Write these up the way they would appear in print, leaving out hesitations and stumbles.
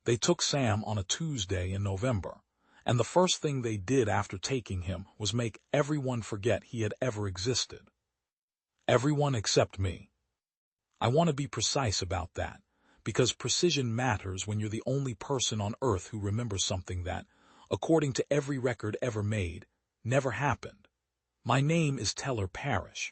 They took Sam on a Tuesday in November, and the first thing they did after taking him was make everyone forget he had ever existed. Everyone except me. I want to be precise about that, because precision matters when you're the only person on Earth who remembers something that, according to every record ever made, never happened. My name is Teller Parrish.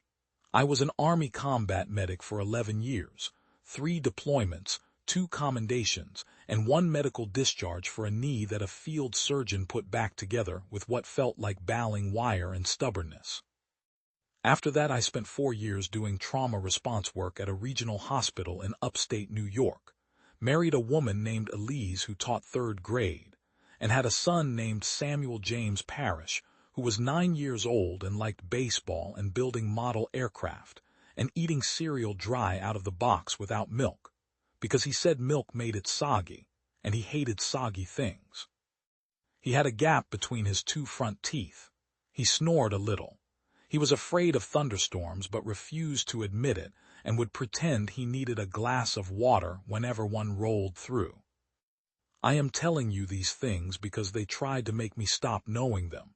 I was an Army combat medic for 11 years, 3 deployments, 2 commendations, and 1 medical discharge for a knee that a field surgeon put back together with what felt like baling wire and stubbornness. After that, I spent 4 years doing trauma response work at a regional hospital in upstate New York, married a woman named Elise who taught 3rd grade, and had a son named Samuel James Parrish, who was 9 years old and liked baseball and building model aircraft, and eating cereal dry out of the box without milk, because he said milk made it soggy, and he hated soggy things. He had a gap between his 2 front teeth. He snored a little. He was afraid of thunderstorms but refused to admit it and would pretend he needed a glass of water whenever one rolled through. I am telling you these things because they tried to make me stop knowing them,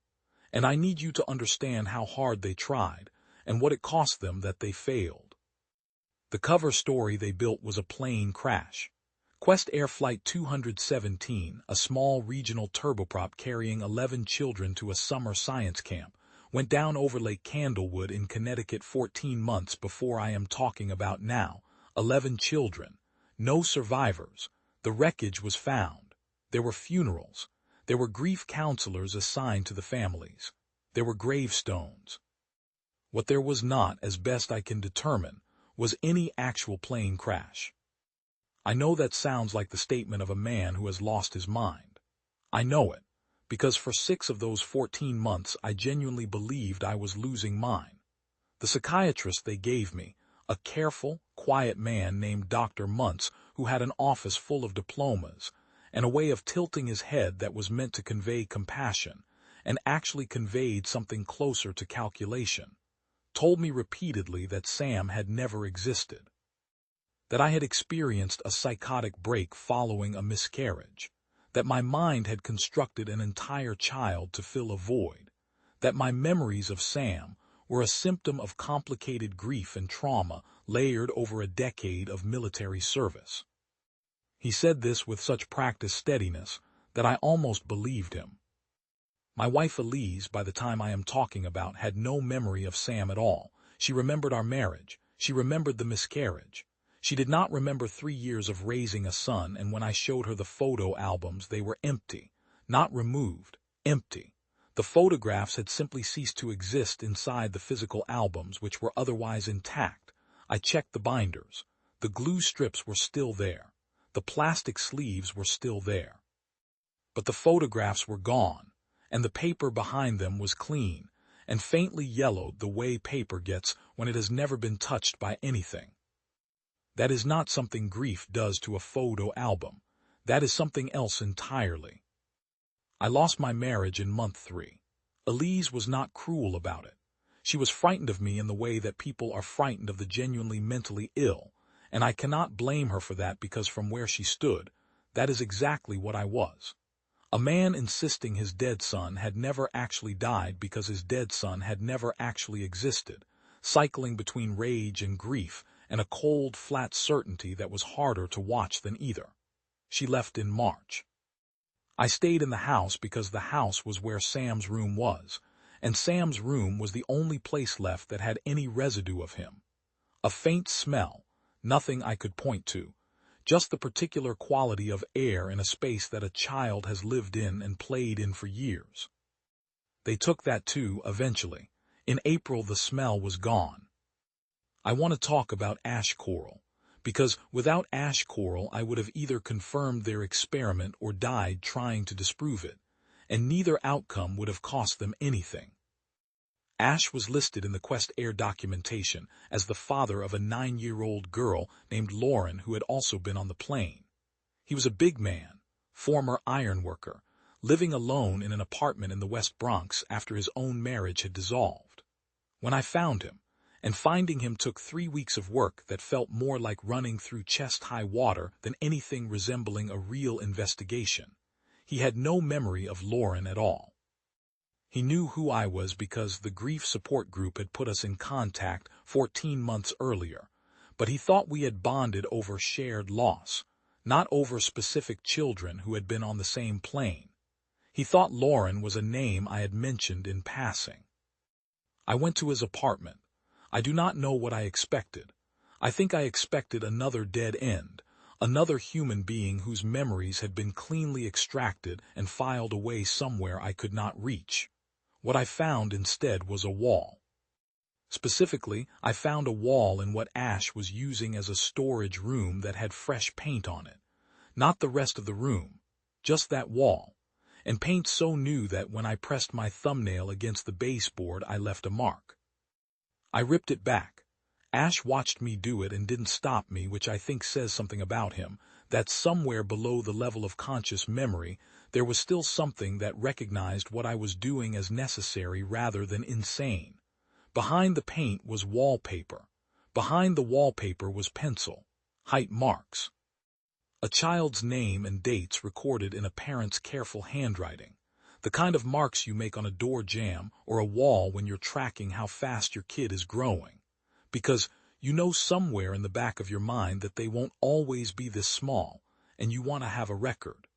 and I need you to understand how hard they tried and what it cost them that they failed. The cover story they built was a plane crash. Quest Air Flight 217, a small regional turboprop carrying 11 children to a summer science camp, went down over Lake Candlewood in Connecticut 14 months before I am talking about now. 11 children. No survivors. The wreckage was found. There were funerals. There were grief counselors assigned to the families. There were gravestones. What there was not, as best I can determine, was any actual plane crash. I know that sounds like the statement of a man who has lost his mind. I know it, because for 6 of those 14 months I genuinely believed I was losing mine. The psychiatrist they gave me, a careful, quiet man named Dr. Muntz, who had an office full of diplomas, and a way of tilting his head that was meant to convey compassion, and actually conveyed something closer to calculation, told me repeatedly that Sam had never existed, that I had experienced a psychotic break following a miscarriage, that my mind had constructed an entire child to fill a void, that my memories of Sam were a symptom of complicated grief and trauma layered over a decade of military service. He said this with such practiced steadiness that I almost believed him. My wife Elise, by the time I am talking about, had no memory of Sam at all. She remembered our marriage. She remembered the miscarriage. She did not remember 3 years of raising a son, and when I showed her the photo albums, they were empty, not removed, empty. The photographs had simply ceased to exist inside the physical albums, which were otherwise intact. I checked the binders. The glue strips were still there. The plastic sleeves were still there. But the photographs were gone, and the paper behind them was clean and faintly yellowed the way paper gets when it has never been touched by anything. That is not something grief does to a photo album. That is something else entirely. I lost my marriage in month 3. Elise was not cruel about it. She was frightened of me in the way that people are frightened of the genuinely mentally ill, and I cannot blame her for that because from where she stood, that is exactly what I was. A man insisting his dead son had never actually died because his dead son had never actually existed, cycling between rage and grief, and a cold, flat certainty that was harder to watch than either. She left in March. I stayed in the house because the house was where Sam's room was, and Sam's room was the only place left that had any residue of him. A faint smell, nothing I could point to, just the particular quality of air in a space that a child has lived in and played in for years. They took that too, eventually. In April, the smell was gone. I want to talk about ash coral, because without ash coral I would have either confirmed their experiment or died trying to disprove it, and neither outcome would have cost them anything. Ash was listed in the Quest Air documentation as the father of a 9-year-old girl named Lauren who had also been on the plane. He was a big man, former ironworker, living alone in an apartment in the West Bronx after his own marriage had dissolved. When I found him, And finding him took 3 weeks of work that felt more like running through chest-high water than anything resembling a real investigation. He had no memory of Lauren at all. He knew who I was because the grief support group had put us in contact 14 months earlier, but he thought we had bonded over shared loss, not over specific children who had been on the same plane. He thought Lauren was a name I had mentioned in passing. I went to his apartment. I do not know what I expected. I think I expected another dead end, another human being whose memories had been cleanly extracted and filed away somewhere I could not reach. What I found instead was a wall. Specifically, I found a wall in what Ash was using as a storage room that had fresh paint on it. Not the rest of the room, just that wall, and paint so new that when I pressed my thumbnail against the baseboard I left a mark. I ripped it back. Ash watched me do it and didn't stop me, which I think says something about him, that somewhere below the level of conscious memory there was still something that recognized what I was doing as necessary rather than insane. Behind the paint was wallpaper. Behind the wallpaper was pencil, height marks. A child's name and dates recorded in a parent's careful handwriting. The kind of marks you make on a door jamb or a wall when you're tracking how fast your kid is growing. Because you know somewhere in the back of your mind that they won't always be this small, and you want to have a record.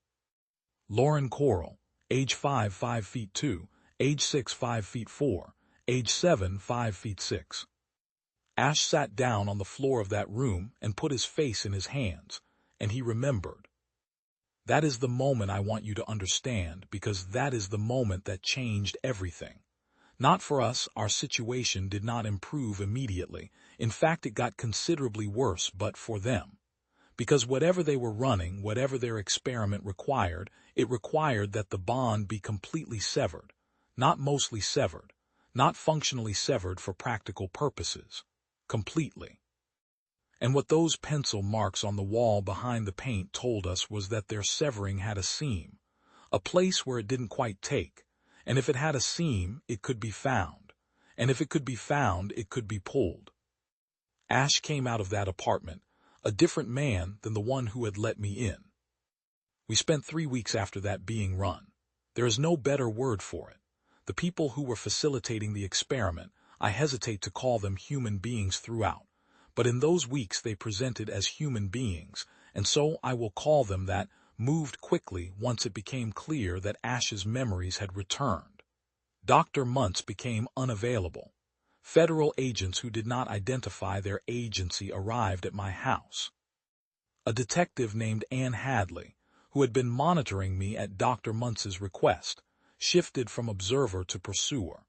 Lauren Coral, age 5, 5 feet 2, age 6, 5 feet 4, age 7, 5 feet 6. Ash sat down on the floor of that room and put his face in his hands, and he remembered. That is the moment I want you to understand, because that is the moment that changed everything. Not for us, our situation did not improve immediately. In fact, it got considerably worse, but for them. Because whatever they were running, whatever their experiment required, it required that the bond be completely severed, not mostly severed, not functionally severed for practical purposes, completely. And what those pencil marks on the wall behind the paint told us was that their severing had a seam, a place where it didn't quite take, and if it had a seam, it could be found, and if it could be found, it could be pulled. Ash came out of that apartment, a different man than the one who had let me in. We spent 3 weeks after that being run. There is no better word for it. The people who were facilitating the experiment, I hesitate to call them human beings throughout, but in those weeks they presented as human beings, and so I will call them that, moved quickly once it became clear that Ash's memories had returned. Dr. Muntz became unavailable. Federal agents who did not identify their agency arrived at my house. A detective named Ann Hadley, who had been monitoring me at Dr. Muntz's request, shifted from observer to pursuer.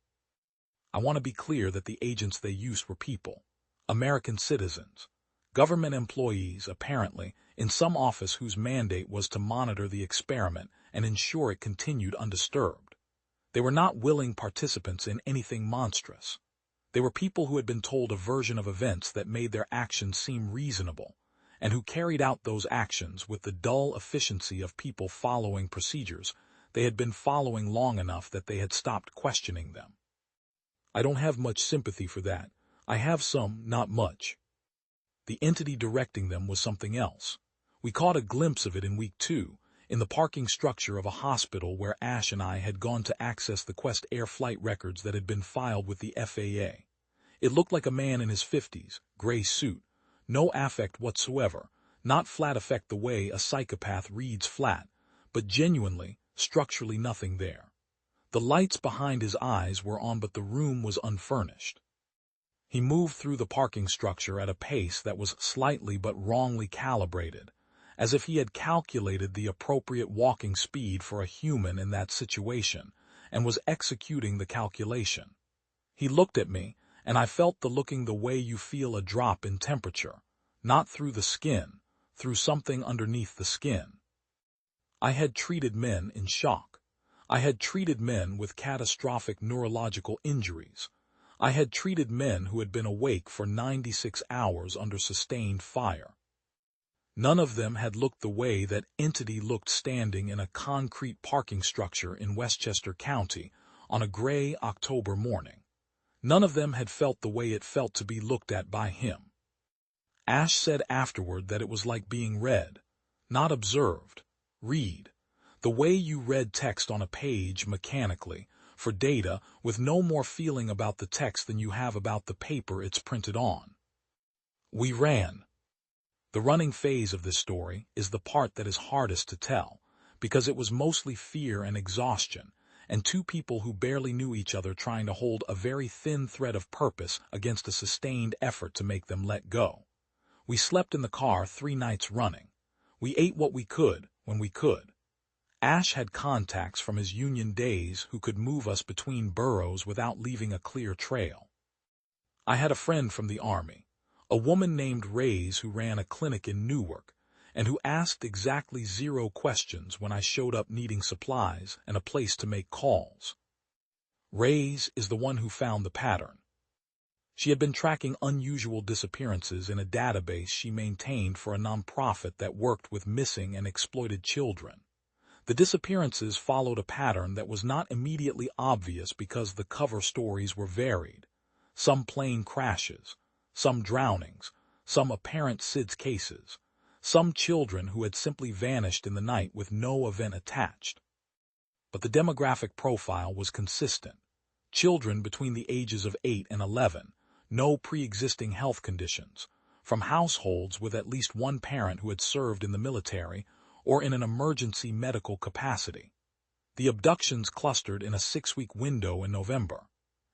I want to be clear that the agents they used were people, American citizens, government employees, apparently, in some office whose mandate was to monitor the experiment and ensure it continued undisturbed. They were not willing participants in anything monstrous. They were people who had been told a version of events that made their actions seem reasonable, and who carried out those actions with the dull efficiency of people following procedures they had been following long enough that they had stopped questioning them. I don't have much sympathy for that. I have some, not much. The entity directing them was something else. We caught a glimpse of it in week 2, in the parking structure of a hospital where Ash and I had gone to access the Quest Air flight records that had been filed with the FAA. It looked like a man in his 50s, gray suit, no affect whatsoever, not flat affect the way a psychopath reads flat, but genuinely, structurally nothing there. The lights behind his eyes were on, but the room was unfurnished. He moved through the parking structure at a pace that was slightly but wrongly calibrated, as if he had calculated the appropriate walking speed for a human in that situation, and was executing the calculation. He looked at me, and I felt the looking the way you feel a drop in temperature, not through the skin, through something underneath the skin. I had treated men in shock. I had treated men with catastrophic neurological injuries. I had treated men who had been awake for 96 hours under sustained fire. None of them had looked the way that entity looked standing in a concrete parking structure in Westchester County on a gray October morning. None of them had felt the way it felt to be looked at by him. Ash said afterward that it was like being read, not observed. Read. The way you read text on a page mechanically, for data, with no more feeling about the text than you have about the paper it's printed on. We ran. The running phase of this story is the part that is hardest to tell, because it was mostly fear and exhaustion, and two people who barely knew each other trying to hold a very thin thread of purpose against a sustained effort to make them let go. We slept in the car 3 nights running. We ate what we could, when we could. Ash had contacts from his union days who could move us between boroughs without leaving a clear trail. I had a friend from the army, a woman named Reyes who ran a clinic in Newark, and who asked exactly 0 questions when I showed up needing supplies and a place to make calls. Reyes is the one who found the pattern. She had been tracking unusual disappearances in a database she maintained for a nonprofit that worked with missing and exploited children. The disappearances followed a pattern that was not immediately obvious because the cover stories were varied. Some plane crashes, some drownings, some apparent SIDS cases, some children who had simply vanished in the night with no event attached. But the demographic profile was consistent. Children between the ages of 8 and 11, no pre-existing health conditions, from households with at least one parent who had served in the military or in an emergency medical capacity. The abductions clustered in a 6-week window in November,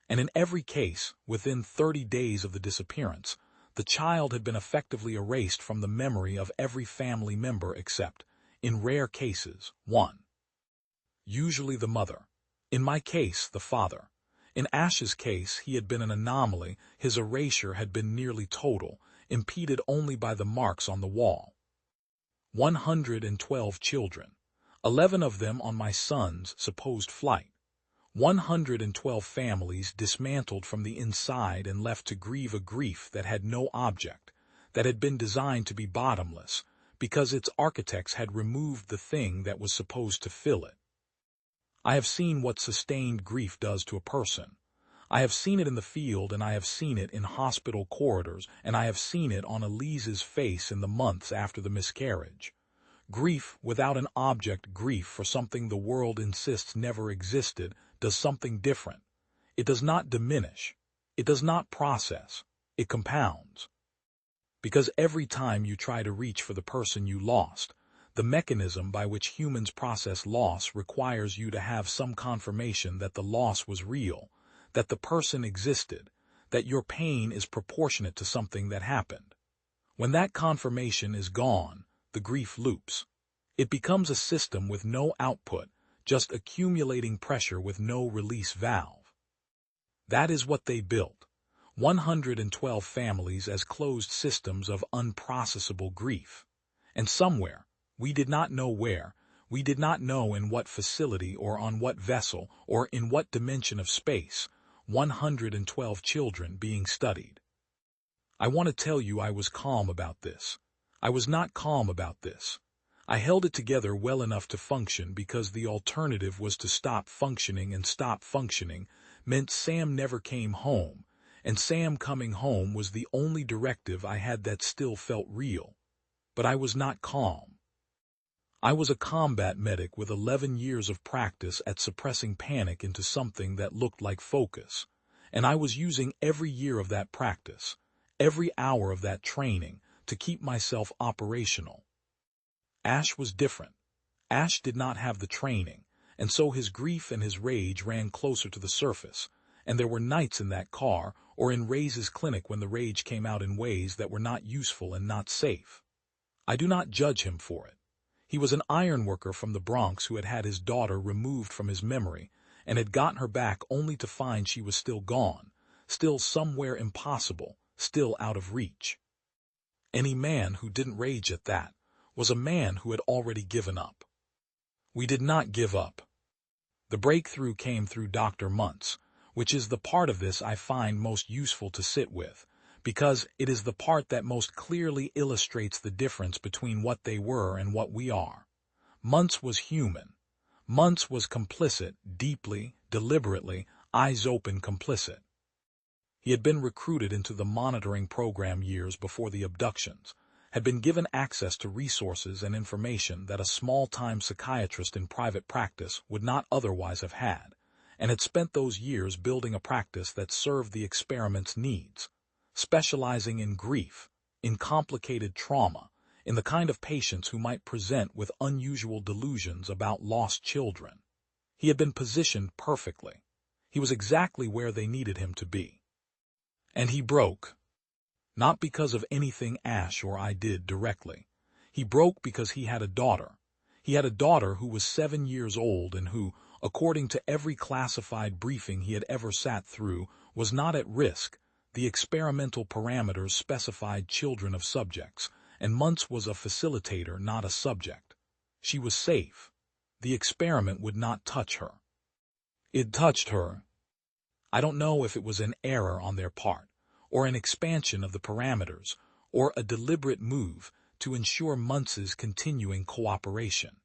and in every case, within 30 days of the disappearance, the child had been effectively erased from the memory of every family member except, in rare cases, one. Usually the mother. In my case, the father. In Ash's case, he had been an anomaly. His erasure had been nearly total, impeded only by the marks on the wall. 112 children, 11 of them on my son's supposed flight. 112 families dismantled from the inside and left to grieve a grief that had no object, that had been designed to be bottomless, because its architects had removed the thing that was supposed to fill it. I have seen what sustained grief does to a person. I have seen it in the field, and I have seen it in hospital corridors, and I have seen it on Elise's face in the months after the miscarriage. Grief without an object, grief for something the world insists never existed, does something different. It does not diminish. It does not process. It compounds. Because every time you try to reach for the person you lost, the mechanism by which humans process loss requires you to have some confirmation that the loss was real, that the person existed, that your pain is proportionate to something that happened. When that confirmation is gone, the grief loops. It becomes a system with no output, just accumulating pressure with no release valve. That is what they built. 112 families as closed systems of unprocessable grief. And somewhere, we did not know where, we did not know in what facility or on what vessel or in what dimension of space, 112 children being studied. I want to tell you I was calm about this. I was not calm about this. I held it together well enough to function because the alternative was to stop functioning, and stop functioning meant Sam never came home, and Sam coming home was the only directive I had that still felt real. But I was not calm. I was a combat medic with 11 years of practice at suppressing panic into something that looked like focus, and I was using every year of that practice, every hour of that training, to keep myself operational. Ash was different. Ash did not have the training, and so his grief and his rage ran closer to the surface, and there were nights in that car or in Reyes's clinic when the rage came out in ways that were not useful and not safe. I do not judge him for it. He was an ironworker from the Bronx who had had his daughter removed from his memory and had gotten her back only to find she was still gone, still somewhere impossible, still out of reach. Any man who didn't rage at that was a man who had already given up. We did not give up. The breakthrough came through Dr. Muntz, which is the part of this I find most useful to sit with, because it is the part that most clearly illustrates the difference between what they were and what we are. Muntz was human. Muntz was complicit, deeply, deliberately, eyes open complicit. He had been recruited into the monitoring program years before the abductions, had been given access to resources and information that a small-time psychiatrist in private practice would not otherwise have had, and had spent those years building a practice that served the experiment's needs, specializing in grief, in complicated trauma, in the kind of patients who might present with unusual delusions about lost children. He had been positioned perfectly. He was exactly where they needed him to be. And he broke. Not because of anything Ash or I did directly. He broke because he had a daughter. He had a daughter who was 7 years old and who, according to every classified briefing he had ever sat through, was not at risk. The experimental parameters specified children of subjects, and Muntz was a facilitator, not a subject. She was safe. The experiment would not touch her. It touched her. I don't know if it was an error on their part, or an expansion of the parameters, or a deliberate move to ensure Muntz's continuing cooperation.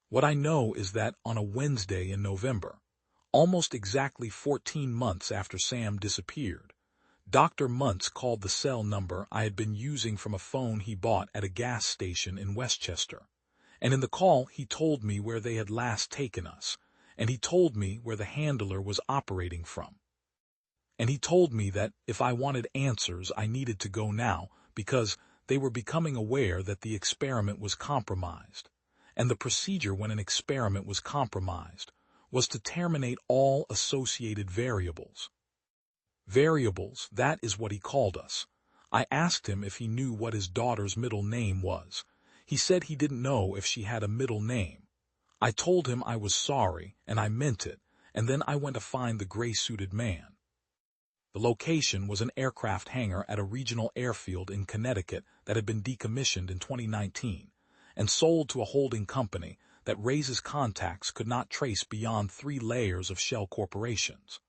What I know is that on a Wednesday in November, almost exactly 14 months after Sam disappeared, Dr. Muntz called the cell number I had been using from a phone he bought at a gas station in Westchester, and in the call he told me where they had last taken us, and he told me where the handler was operating from. And he told me that if I wanted answers I needed to go now because they were becoming aware that the experiment was compromised, and the procedure when an experiment was compromised was to terminate all associated variables. Variables, that is what he called us. I asked him if he knew what his daughter's middle name was. He said he didn't know if she had a middle name. I told him I was sorry, and I meant it, and then I went to find the gray-suited man. The location was an aircraft hangar at a regional airfield in Connecticut that had been decommissioned in 2019 and sold to a holding company that Ray's contacts could not trace beyond 3 layers of shell corporations.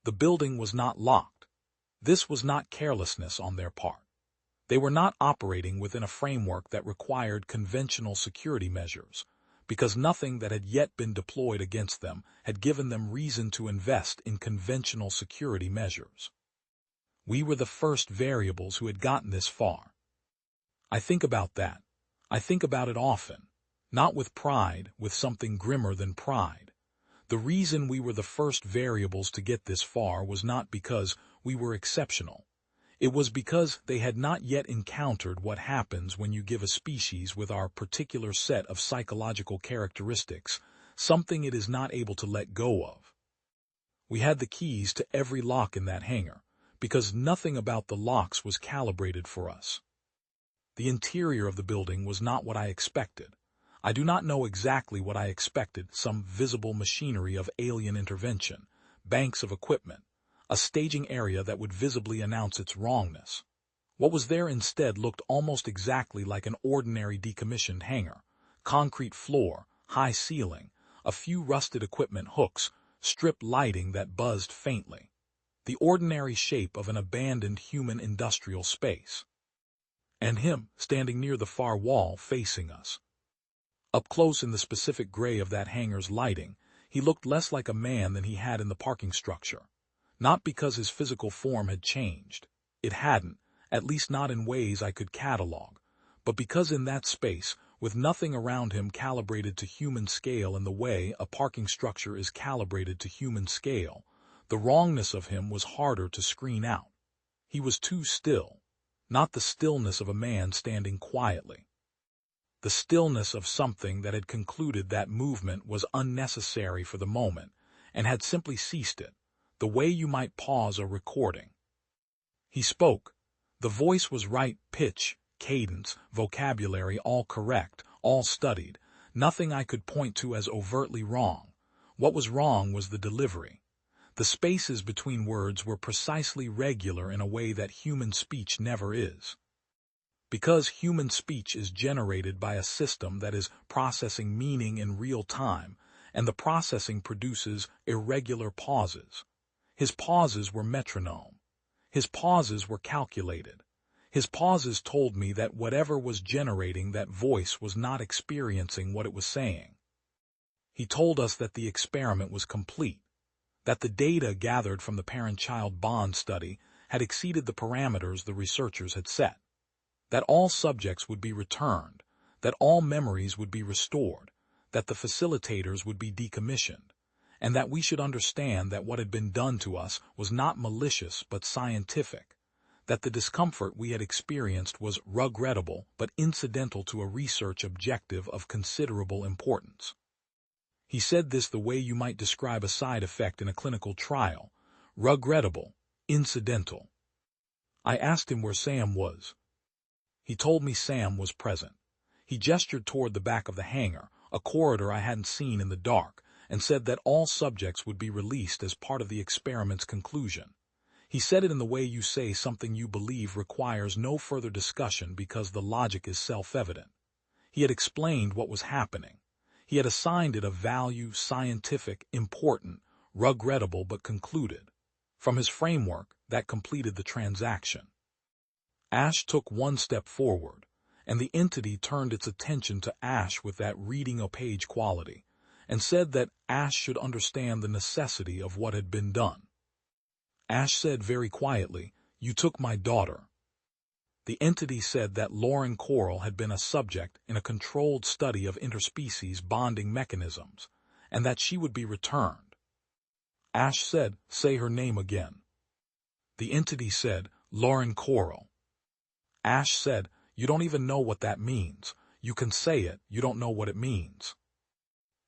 The building was not locked. This was not carelessness on their part. They were not operating within a framework that required conventional security measures, because nothing that had yet been deployed against them had given them reason to invest in conventional security measures. We were the first variables who had gotten this far. I think about that. I think about it often, not with pride, with something grimmer than pride. The reason we were the first variables to get this far was not because we were exceptional. It was because they had not yet encountered what happens when you give a species with our particular set of psychological characteristics something it is not able to let go of. We had the keys to every lock in that hangar, because nothing about the locks was calibrated for us. The interior of the building was not what I expected. I do not know exactly what I expected, some visible machinery of alien intervention, banks of equipment, a staging area that would visibly announce its wrongness. What was there instead looked almost exactly like an ordinary decommissioned hangar: concrete floor, high ceiling, a few rusted equipment hooks, strip lighting that buzzed faintly. The ordinary shape of an abandoned human industrial space. And him, standing near the far wall, facing us. Up close in the specific gray of that hangar's lighting, he looked less like a man than he had in the parking structure. Not because his physical form had changed. It hadn't, at least not in ways I could catalog, but because in that space, with nothing around him calibrated to human scale in the way a parking structure is calibrated to human scale, the wrongness of him was harder to screen out. He was too still, not the stillness of a man standing quietly. The stillness of something that had concluded that movement was unnecessary for the moment and had simply ceased it, the way you might pause a recording. He spoke. The voice was right, pitch, cadence, vocabulary, all correct, all studied, nothing I could point to as overtly wrong. What was wrong was the delivery. The spaces between words were precisely regular in a way that human speech never is. Because human speech is generated by a system that is processing meaning in real time, and the processing produces irregular pauses. His pauses were metronome. His pauses were calculated. His pauses told me that whatever was generating that voice was not experiencing what it was saying. He told us that the experiment was complete. that the data gathered from the parent-child bond study had exceeded the parameters the researchers had set, that all subjects would be returned, that all memories would be restored, that the facilitators would be decommissioned, and that we should understand that what had been done to us was not malicious but scientific, that the discomfort we had experienced was regrettable but incidental to a research objective of considerable importance. He said this the way you might describe a side effect in a clinical trial: regrettable, incidental. I asked him where Sam was. He told me Sam was present. He gestured toward the back of the hangar, a corridor I hadn't seen in the dark, and said that all subjects would be released as part of the experiment's conclusion. He said it in the way you say something you believe requires no further discussion because the logic is self-evident. He had explained what was happening. He had assigned it a value: scientific, important, regrettable, but concluded. From his framework, that completed the transaction. Ash took one step forward, and the entity turned its attention to Ash with that reading a page quality, and said that Ash should understand the necessity of what had been done. Ash said very quietly, "You took my daughter." The entity said that Lauren Coral had been a subject in a controlled study of interspecies bonding mechanisms, and that she would be returned. Ash said, "Say her name again." The entity said, "Lauren Coral." Ash said, "You don't even know what that means. You can say it, you don't know what it means."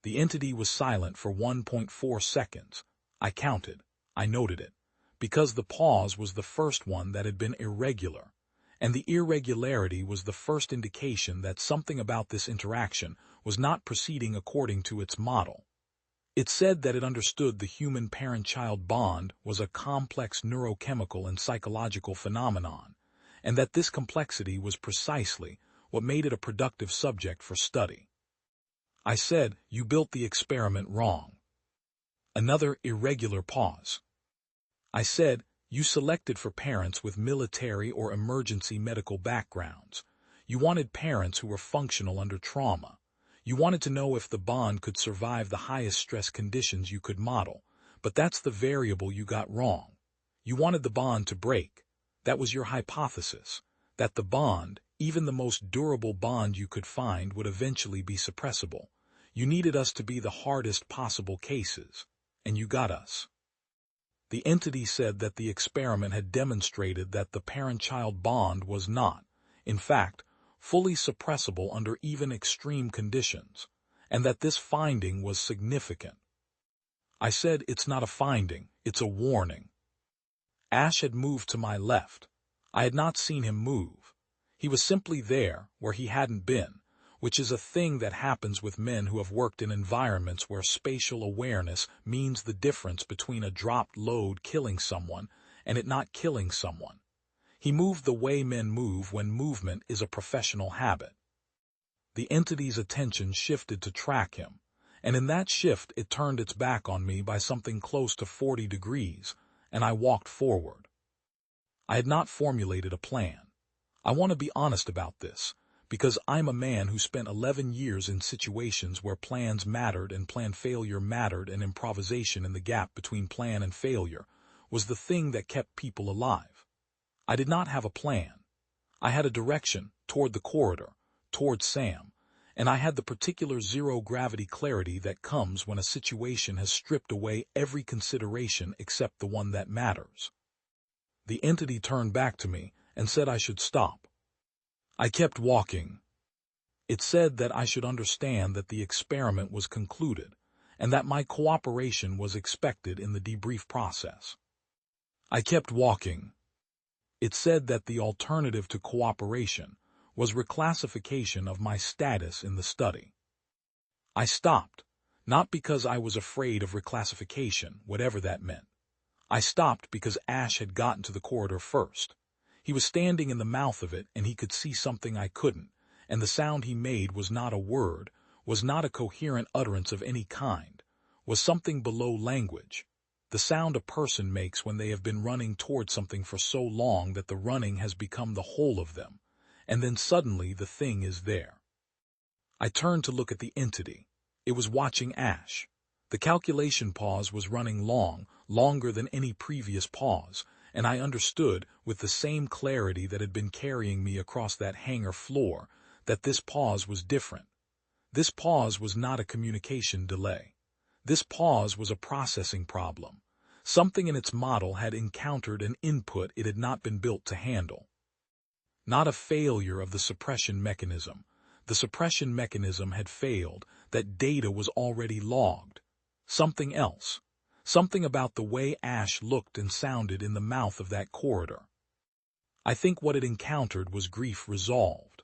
The entity was silent for 1.4 seconds. I counted. I noted it, because the pause was the first one that had been irregular, and the irregularity was the first indication that something about this interaction was not proceeding according to its model. It said that it understood the human parent-child bond was a complex neurochemical and psychological phenomenon, and that this complexity was precisely what made it a productive subject for study. I said, "You built the experiment wrong." Another irregular pause. I said, "You selected for parents with military or emergency medical backgrounds. You wanted parents who were functional under trauma. You wanted to know if the bond could survive the highest stress conditions you could model, but that's the variable you got wrong. You wanted the bond to break. That was your hypothesis, that the bond, even the most durable bond you could find, would eventually be suppressible. You needed us to be the hardest possible cases, and you got us." The entity said that the experiment had demonstrated that the parent-child bond was not, in fact, fully suppressible under even extreme conditions, and that this finding was significant. I said, "It's not a finding, it's a warning." Ash had moved to my left. I had not seen him move. He was simply there, where he hadn't been, which is a thing that happens with men who have worked in environments where spatial awareness means the difference between a dropped load killing someone and it not killing someone. He moved the way men move when movement is a professional habit. The entity's attention shifted to track him, and in that shift it turned its back on me by something close to 40 degrees, and I walked forward. I had not formulated a plan. I want to be honest about this, because I'm a man who spent 11 years in situations where plans mattered and plan failure mattered, and improvisation in the gap between plan and failure was the thing that kept people alive. I did not have a plan. I had a direction, toward the corridor, toward Sam, and I had the particular zero-gravity clarity that comes when a situation has stripped away every consideration except the one that matters. The entity turned back to me and said I should stop. I kept walking. It said that I should understand that the experiment was concluded, and that my cooperation was expected in the debrief process. I kept walking. It said that the alternative to cooperation was reclassification of my status in the study. I stopped, not because I was afraid of reclassification, whatever that meant. I stopped because Ash had gotten to the corridor first. He was standing in the mouth of it, and he could see something I couldn't, and the sound he made was not a word, was not a coherent utterance of any kind, was something below language, the sound a person makes when they have been running toward something for so long that the running has become the whole of them, and then suddenly the thing is there. I turned to look at the entity. It was watching Ash. The calculation pause was running long, longer than any previous pause, and I understood, with the same clarity that had been carrying me across that hangar floor, that this pause was different. This pause was not a communication delay. This pause was a processing problem. Something in its model had encountered an input it had not been built to handle. Not a failure of the suppression mechanism. The suppression mechanism had failed, that data was already logged. Something else. Something about the way Ash looked and sounded in the mouth of that corridor. I think what it encountered was grief resolved.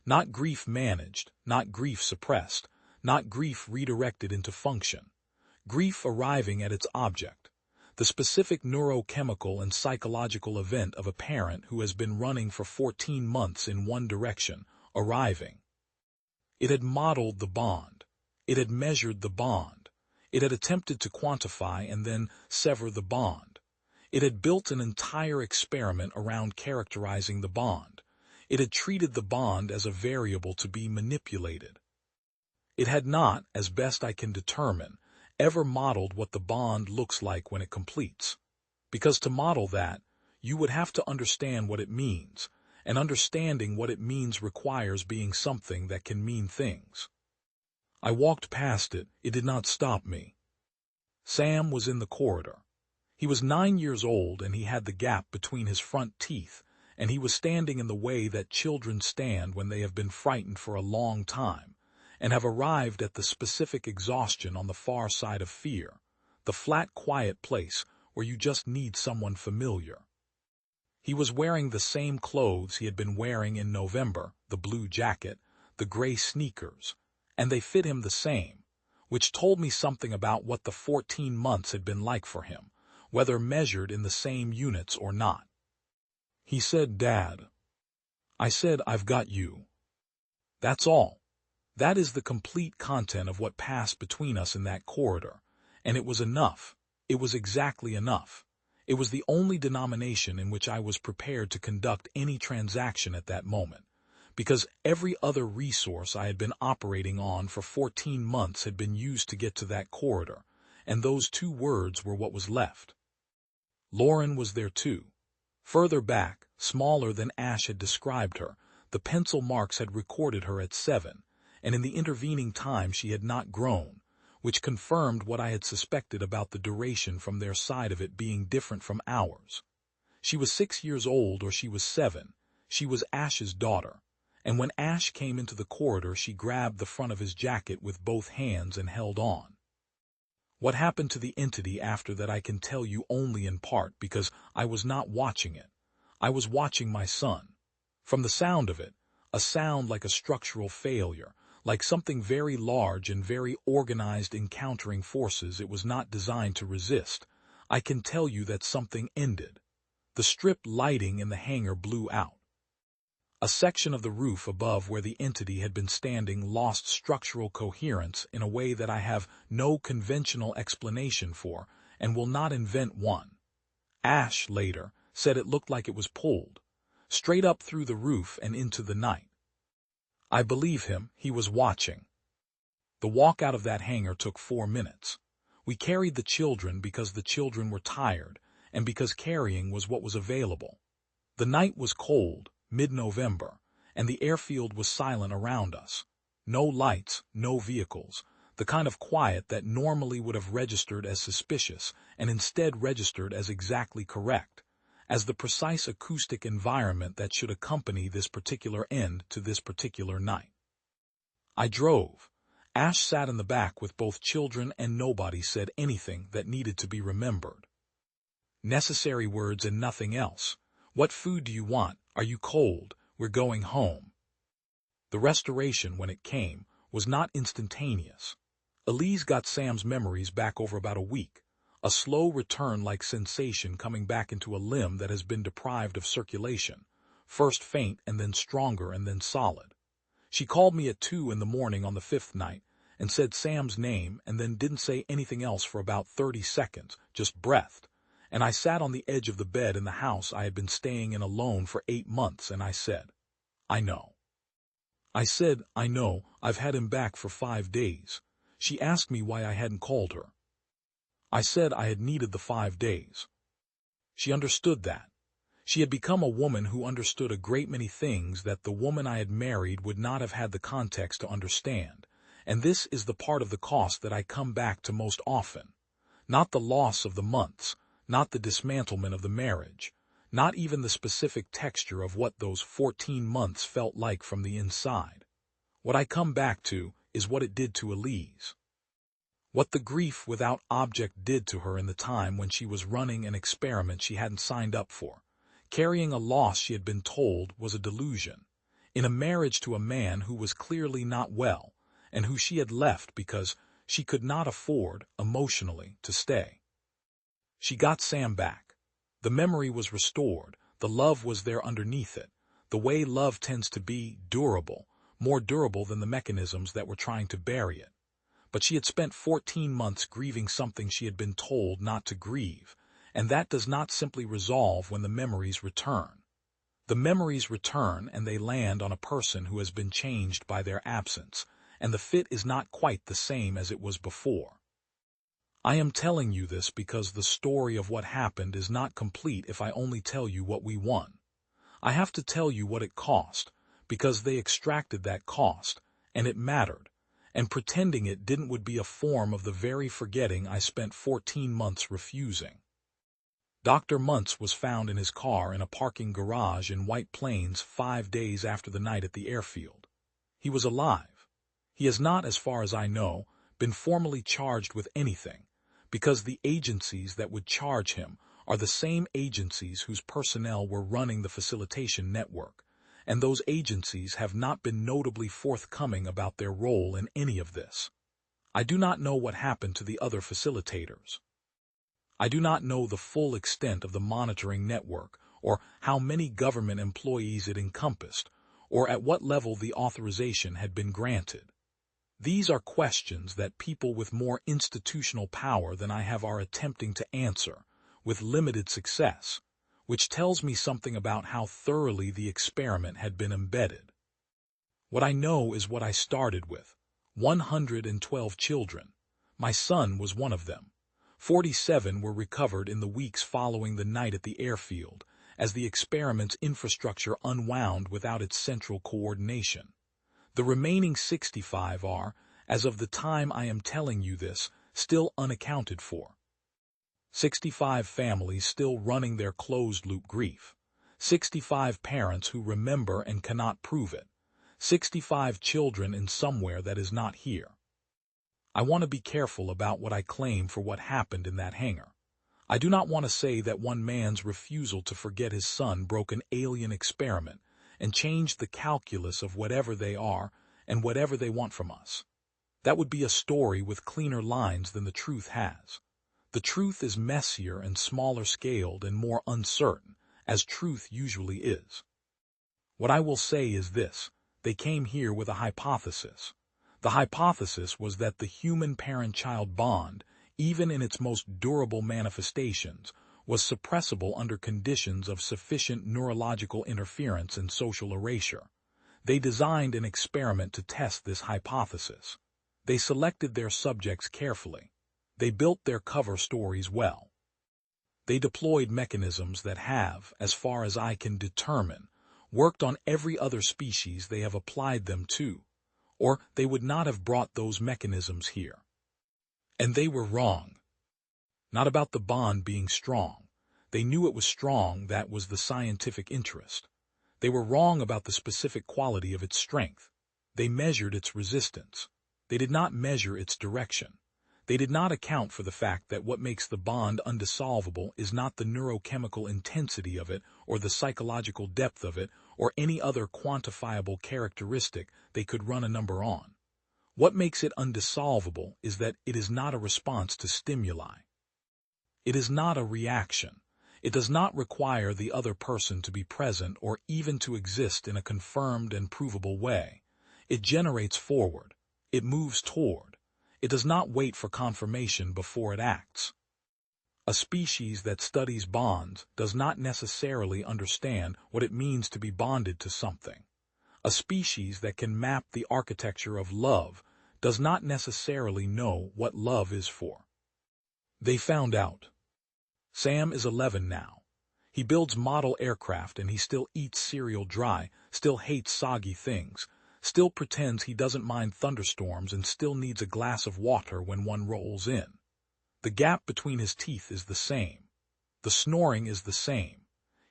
Not grief managed, not grief suppressed, not grief redirected into function. Grief arriving at its object. The specific neurochemical and psychological event of a parent who has been running for 14 months in one direction, arriving. It had modeled the bond. It had measured the bond. It had attempted to quantify and then sever the bond. It had built an entire experiment around characterizing the bond. It had treated the bond as a variable to be manipulated. It had not, as best I can determine, ever modeled what the bond looks like when it completes. Because to model that, you would have to understand what it means, and understanding what it means requires being something that can mean things. I walked past it. It did not stop me. Sam was in the corridor. He was 9 years old and he had the gap between his front teeth, and he was standing in the way that children stand when they have been frightened for a long time, and have arrived at the specific exhaustion on the far side of fear, the flat, quiet place where you just need someone familiar. He was wearing the same clothes he had been wearing in November, the blue jacket, the gray sneakers, and they fit him the same, which told me something about what the 14 months had been like for him, whether measured in the same units or not. He said, "Dad." I said, "I've got you." That's all. That is the complete content of what passed between us in that corridor, and it was enough. It was exactly enough. It was the only denomination in which I was prepared to conduct any transaction at that moment, because every other resource I had been operating on for 14 months had been used to get to that corridor, and those 2 words were what was left. Lauren was there too. Further back, smaller than Ash had described her, the pencil marks had recorded her at 7, and in the intervening time she had not grown, which confirmed what I had suspected about the duration from their side of it being different from ours. She was 6 years old or she was 7. She was Ash's daughter, and when Ash came into the corridor she grabbed the front of his jacket with both hands and held on. What happened to the entity after that I can tell you only in part because I was not watching it. I was watching my son. From the sound of it, a sound like a structural failure, like something very large and very organized encountering forces it was not designed to resist, I can tell you that something ended. The strip lighting in the hangar blew out. A section of the roof above where the entity had been standing lost structural coherence in a way that I have no conventional explanation for and will not invent one. Ash, later, said it looked like it was pulled, straight up through the roof and into the night. I believe him, he was watching. The walk out of that hangar took 4 minutes. We carried the children because the children were tired, and because carrying was what was available. The night was cold, mid-November, and the airfield was silent around us. No lights, no vehicles, the kind of quiet that normally would have registered as suspicious and instead registered as exactly correct, as the precise acoustic environment that should accompany this particular end to this particular night. I drove. Ash sat in the back with both children and nobody said anything that needed to be remembered. Necessary words and nothing else. What food do you want? Are you cold? We're going home. The restoration, when it came, was not instantaneous. Elise got Sam's memories back over about a week, a slow return-like sensation coming back into a limb that has been deprived of circulation, first faint and then stronger and then solid. She called me at 2 in the morning on the 5th night and said Sam's name and then didn't say anything else for about 30 seconds, just breathed. And I sat on the edge of the bed in the house I had been staying in alone for 8 months, and I said, "I know." I said, "I know, I've had him back for 5 days. She asked me why I hadn't called her. I said I had needed the 5 days. She understood that. She had become a woman who understood a great many things that the woman I had married would not have had the context to understand, and this is the part of the cost that I come back to most often. Not the loss of the months, not the dismantlement of the marriage, not even the specific texture of what those 14 months felt like from the inside. What I come back to is what it did to Elise. What the grief without object did to her in the time when she was running an experiment she hadn't signed up for. Carrying a loss she had been told was a delusion. In a marriage to a man who was clearly not well, and who she had left because she could not afford, emotionally, to stay. She got Sam back. The memory was restored, the love was there underneath it, the way love tends to be, durable, more durable than the mechanisms that were trying to bury it. But she had spent 14 months grieving something she had been told not to grieve, and that does not simply resolve when the memories return. The memories return and they land on a person who has been changed by their absence, and the fit is not quite the same as it was before. I am telling you this because the story of what happened is not complete if I only tell you what we won. I have to tell you what it cost, because they extracted that cost, and it mattered, and pretending it didn't would be a form of the very forgetting I spent 14 months refusing. Dr. Muntz was found in his car in a parking garage in White Plains 5 days after the night at the airfield. He was alive. He has not, as far as I know, been formally charged with anything, because the agencies that would charge him are the same agencies whose personnel were running the facilitation network, and those agencies have not been notably forthcoming about their role in any of this. I do not know what happened to the other facilitators. I do not know the full extent of the monitoring network, or how many government employees it encompassed, or at what level the authorization had been granted. These are questions that people with more institutional power than I have are attempting to answer, with limited success, which tells me something about how thoroughly the experiment had been embedded. What I know is what I started with: 112 children. My son was one of them. 47 were recovered in the weeks following the night at the airfield, as the experiment's infrastructure unwound without its central coordination. The remaining 65 are, as of the time I am telling you this, still unaccounted for. 65 families still running their closed-loop grief. 65 parents who remember and cannot prove it. 65 children in somewhere that is not here. I want to be careful about what I claim for what happened in that hangar. I do not want to say that one man's refusal to forget his son broke an alien experiment and changed the calculus of whatever they are and whatever they want from us. That would be a story with cleaner lines than the truth has. The truth is messier and smaller scaled and more uncertain, as truth usually is. What I will say is this: they came here with a hypothesis. The hypothesis was that the human parent-child bond, even in its most durable manifestations, was suppressible under conditions of sufficient neurological interference and social erasure. They designed an experiment to test this hypothesis. They selected their subjects carefully. They built their cover stories well. They deployed mechanisms that have, as far as I can determine, worked on every other species they have applied them to, or they would not have brought those mechanisms here. And they were wrong. Not about the bond being strong. They knew it was strong, that was the scientific interest. They were wrong about the specific quality of its strength. They measured its resistance. They did not measure its direction. They did not account for the fact that what makes the bond undissolvable is not the neurochemical intensity of it or the psychological depth of it or any other quantifiable characteristic they could run a number on. What makes it undissolvable is that it is not a response to stimuli. It is not a reaction. It does not require the other person to be present or even to exist in a confirmed and provable way. It generates forward. It moves toward. It does not wait for confirmation before it acts. A species that studies bonds does not necessarily understand what it means to be bonded to something. A species that can map the architecture of love does not necessarily know what love is for. They found out. Sam is 11 now. He builds model aircraft and he still eats cereal dry, still hates soggy things, still pretends he doesn't mind thunderstorms and still needs a glass of water when one rolls in. The gap between his teeth is the same. The snoring is the same.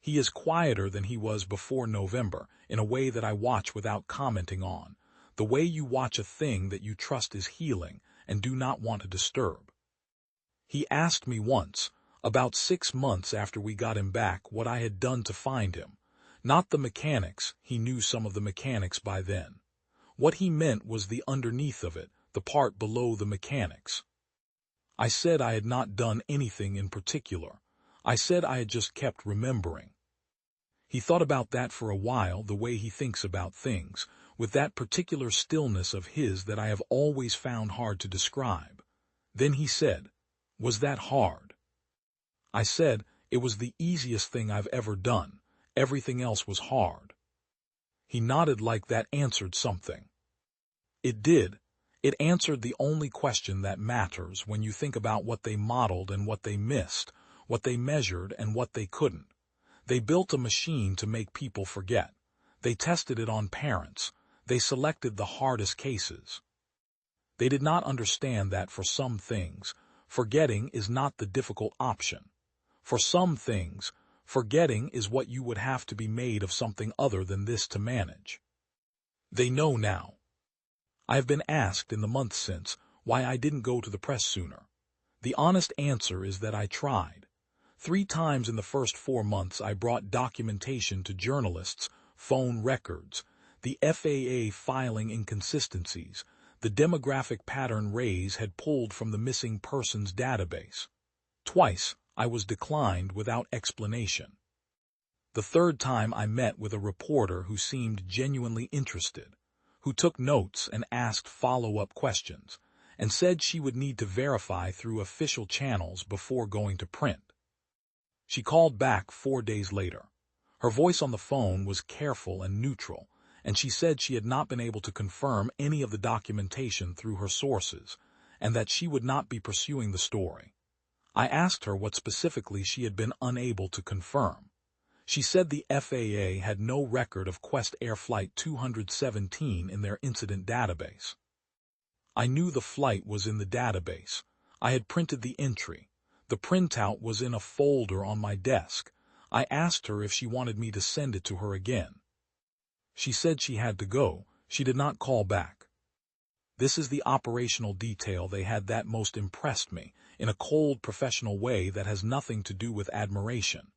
He is quieter than he was before November, in a way that I watch without commenting on, the way you watch a thing that you trust is healing and do not want to disturb. He asked me once, about 6 months after we got him back, what I had done to find him. Not the mechanics, he knew some of the mechanics by then. What he meant was the underneath of it, the part below the mechanics. I said I had not done anything in particular. I said I had just kept remembering. He thought about that for a while, the way he thinks about things, with that particular stillness of his that I have always found hard to describe. Then he said, "Was that hard?" I said, "It was the easiest thing I've ever done. Everything else was hard." He nodded like that answered something. It did. It answered the only question that matters when you think about what they modeled and what they missed, what they measured and what they couldn't. They built a machine to make people forget. They tested it on parents. They selected the hardest cases. They did not understand that for some things, forgetting is not the difficult option. For some things, forgetting is what you would have to be made of something other than this to manage. They know now. I have been asked in the months since why I didn't go to the press sooner. The honest answer is that I tried. 3 times in the first 4 months I brought documentation to journalists, phone records, the FAA filing inconsistencies, the demographic pattern Ray's had pulled from the missing persons database. Twice I was declined without explanation. The 3rd time I met with a reporter who seemed genuinely interested, who took notes and asked follow-up questions, and said she would need to verify through official channels before going to print. She called back 4 days later. Her voice on the phone was careful and neutral, and she said she had not been able to confirm any of the documentation through her sources, and that she would not be pursuing the story. I asked her what specifically she had been unable to confirm. She said the FAA had no record of Quest Air Flight 217 in their incident database. I knew the flight was in the database. I had printed the entry. The printout was in a folder on my desk. I asked her if she wanted me to send it to her again. She said she had to go. She did not call back. This is the operational detail they had that most impressed me, in a cold professional way that has nothing to do with admiration.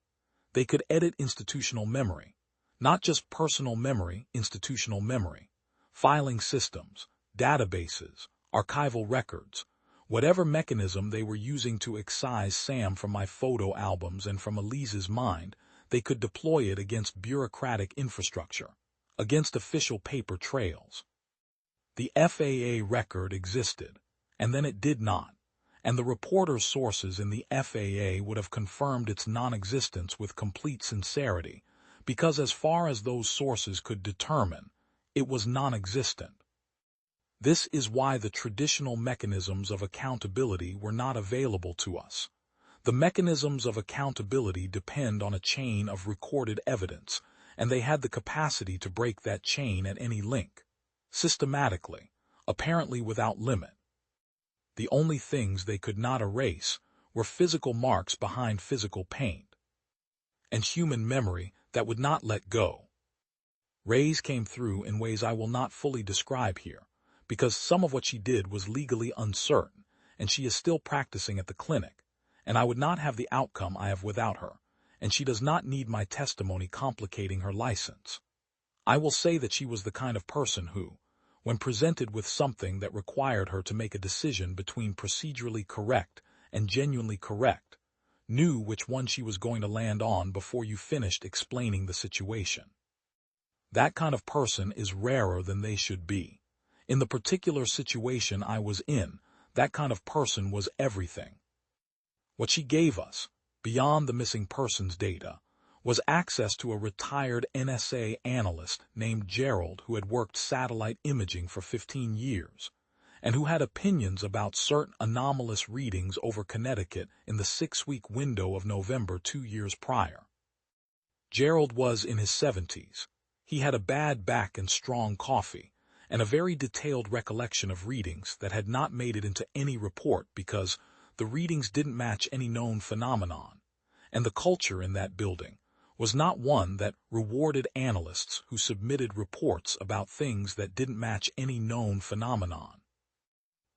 They could edit institutional memory. Not just personal memory, institutional memory. Filing systems, databases, archival records. Whatever mechanism they were using to excise Sam from my photo albums and from Elise's mind, they could deploy it against bureaucratic infrastructure, against official paper trails. The FAA record existed, and then it did not, and the reporter's sources in the FAA would have confirmed its non-existence with complete sincerity, because as far as those sources could determine, it was non-existent. This is why the traditional mechanisms of accountability were not available to us. The mechanisms of accountability depend on a chain of recorded evidence, and they had the capacity to break that chain at any link, systematically, apparently without limit. The only things they could not erase were physical marks behind physical paint, and human memory that would not let go. Ray's came through in ways I will not fully describe here, because some of what she did was legally uncertain, and she is still practicing at the clinic, and I would not have the outcome I have without her, and she does not need my testimony complicating her license. I will say that she was the kind of person who, when presented with something that required her to make a decision between procedurally correct and genuinely correct, knew which one she was going to land on before you finished explaining the situation. That kind of person is rarer than they should be. In the particular situation I was in, that kind of person was everything. What she gave us, beyond the missing persons data, was access to a retired NSA analyst named Gerald who had worked satellite imaging for 15 years, and who had opinions about certain anomalous readings over Connecticut in the 6-week window of November 2 years prior. Gerald was in his 70s. He had a bad back and strong coffee, and a very detailed recollection of readings that had not made it into any report because the readings didn't match any known phenomenon, and the culture in that building was not one that rewarded analysts who submitted reports about things that didn't match any known phenomenon.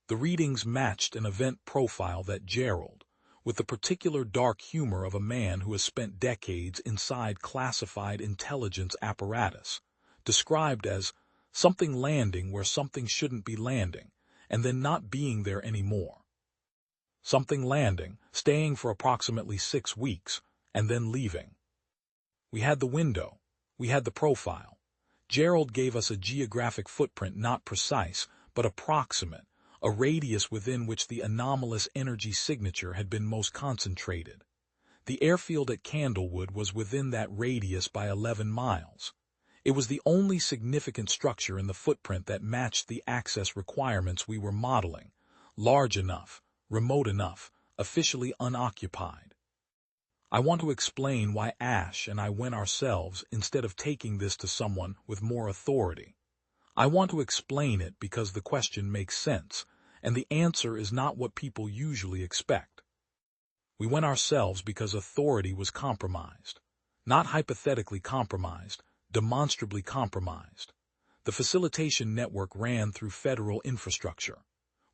The readings matched an event profile that Gerald, with the particular dark humor of a man who has spent decades inside classified intelligence apparatus, described as something landing where something shouldn't be landing, and then not being there anymore. Something landing, staying for approximately 6 weeks, and then leaving. We had the window. We had the profile. Gerald gave us a geographic footprint not precise, but approximate, a radius within which the anomalous energy signature had been most concentrated. The airfield at Candlewood was within that radius by 11 miles. It was the only significant structure in the footprint that matched the access requirements we were modeling, large enough, remote enough, officially unoccupied. I want to explain why Ash and I went ourselves instead of taking this to someone with more authority. I want to explain it because the question makes sense, and the answer is not what people usually expect. We went ourselves because authority was compromised. Not hypothetically compromised, demonstrably compromised. The facilitation network ran through federal infrastructure.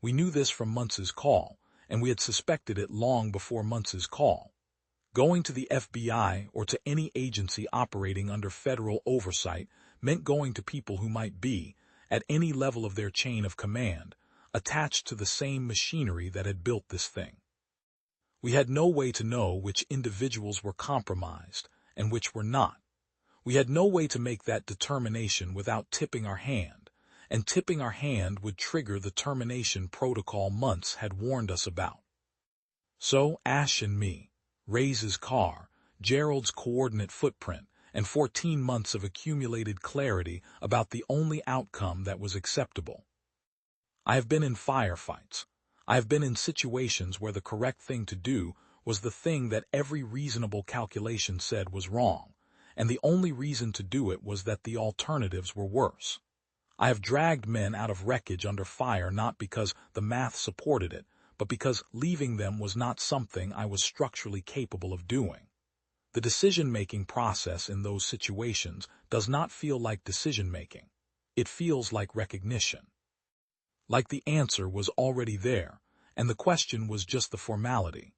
We knew this from Muntz's call, and we had suspected it long before Muntz's call. Going to the FBI or to any agency operating under federal oversight meant going to people who might be, at any level of their chain of command, attached to the same machinery that had built this thing. We had no way to know which individuals were compromised and which were not. We had no way to make that determination without tipping our hand, and tipping our hand would trigger the termination protocol Muntz had warned us about. So Ash and me, Ray's car, Gerald's coordinate footprint, and 14 months of accumulated clarity about the only outcome that was acceptable. I have been in firefights. I have been in situations where the correct thing to do was the thing that every reasonable calculation said was wrong, and the only reason to do it was that the alternatives were worse. I have dragged men out of wreckage under fire not because the math supported it, but because leaving them was not something I was structurally capable of doing. The decision-making process in those situations does not feel like decision-making. It feels like recognition. Like the answer was already there, and the question was just the formality.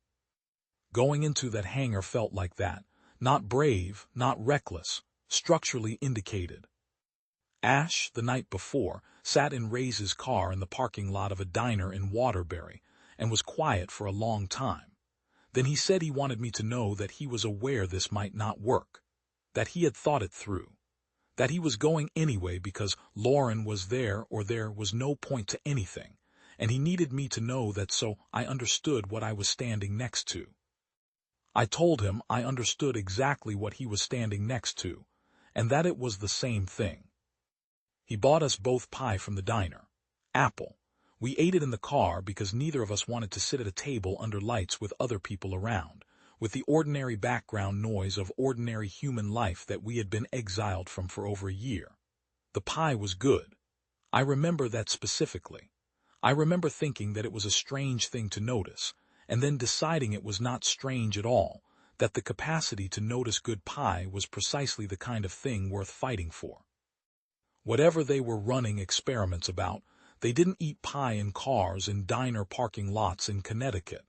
Going into that hangar felt like that, not brave, not reckless, structurally indicated. Ash, the night before, sat in Ray's car in the parking lot of a diner in Waterbury, and was quiet for a long time. Then he said he wanted me to know that he was aware this might not work, that he had thought it through, that he was going anyway because Lauren was there or there was no point to anything, and he needed me to know that so I understood what I was standing next to. I told him I understood exactly what he was standing next to, and that it was the same thing. He bought us both pie from the diner. Apple. We ate it in the car because neither of us wanted to sit at a table under lights with other people around, with the ordinary background noise of ordinary human life that we had been exiled from for over a year. The pie was good. I remember that specifically. I remember thinking that it was a strange thing to notice, and then deciding it was not strange at all, that the capacity to notice good pie was precisely the kind of thing worth fighting for. Whatever they were running experiments about, they didn't eat pie in cars in diner parking lots in Connecticut.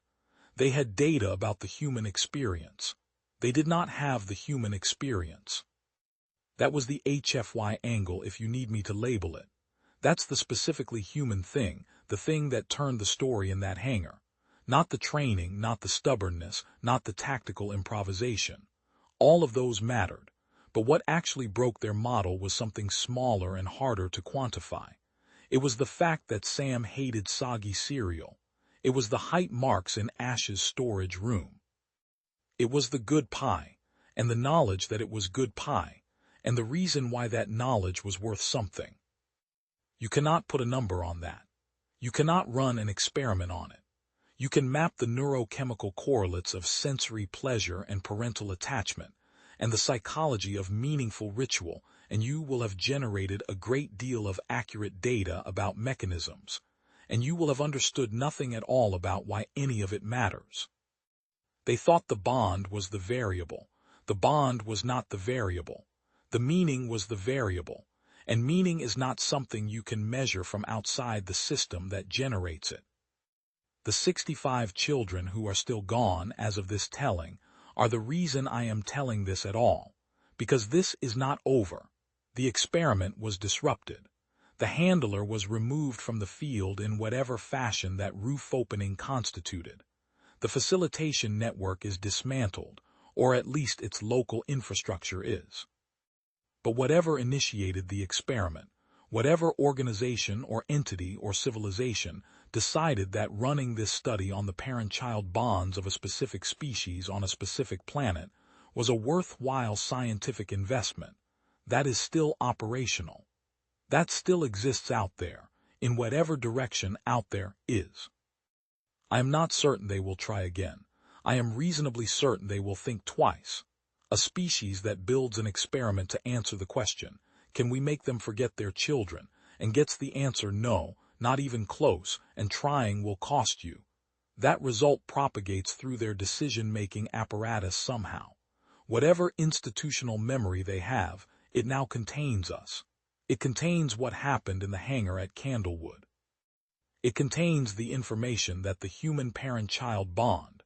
They had data about the human experience. They did not have the human experience. That was the HFY angle if you need me to label it. That's the specifically human thing, the thing that turned the story in that hangar. Not the training, not the stubbornness, not the tactical improvisation. All of those mattered, but what actually broke their model was something smaller and harder to quantify. It was the fact that Sam hated soggy cereal. It was the height marks in Ash's storage room. It was the good pie, and the knowledge that it was good pie, and the reason why that knowledge was worth something. You cannot put a number on that. You cannot run an experiment on it. You can map the neurochemical correlates of sensory pleasure and parental attachment, and the psychology of meaningful ritual, and you will have generated a great deal of accurate data about mechanisms, and you will have understood nothing at all about why any of it matters. They thought the bond was the variable. The bond was not the variable. The meaning was the variable, and meaning is not something you can measure from outside the system that generates it. The 65 children who are still gone as of this telling are the reason I am telling this at all, because this is not over. The experiment was disrupted. The handler was removed from the field in whatever fashion that roof opening constituted. The facilitation network is dismantled, or at least its local infrastructure is. But whatever initiated the experiment, whatever organization or entity or civilization decided that running this study on the parent-child bonds of a specific species on a specific planet was a worthwhile scientific investment, that is still operational. That still exists out there, in whatever direction out there is. I am not certain they will try again. I am reasonably certain they will think twice. A species that builds an experiment to answer the question, can we make them forget their children, and gets the answer no, not even close, and trying will cost you. That result propagates through their decision-making apparatus somehow. Whatever institutional memory they have, it now contains us. It contains what happened in the hangar at Candlewood. It contains the information that the human parent-child bond,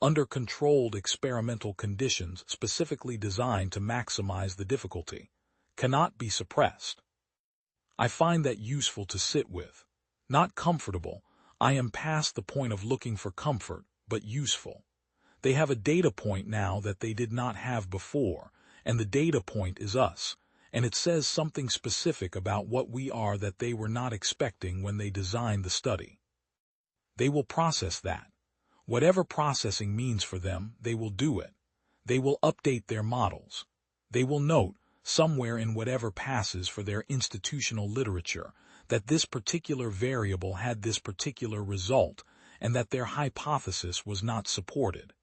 under controlled experimental conditions specifically designed to maximize the difficulty, cannot be suppressed. I find that useful to sit with. Not comfortable, I am past the point of looking for comfort, but useful. They have a data point now that they did not have before, and the data point is us, and it says something specific about what we are that they were not expecting when they designed the study. They will process that. Whatever processing means for them, they will do it. They will update their models. They will note, somewhere in whatever passes for their institutional literature, that this particular variable had this particular result, and that their hypothesis was not supported.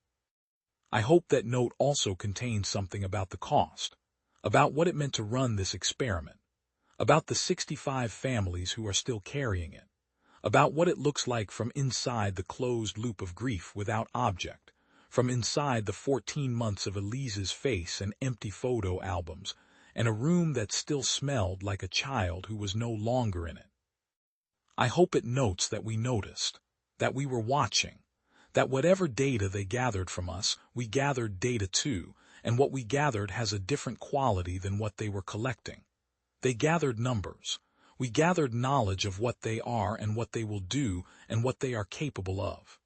I hope that note also contains something about the cost, about what it meant to run this experiment, about the 65 families who are still carrying it, about what it looks like from inside the closed loop of grief without object, from inside the 14 months of Elise's face and empty photo albums, and a room that still smelled like a child who was no longer in it. I hope it notes that we noticed, that we were watching, that whatever data they gathered from us, we gathered data too, and what we gathered has a different quality than what they were collecting. They gathered numbers. We gathered knowledge of what they are and what they will do and what they are capable of.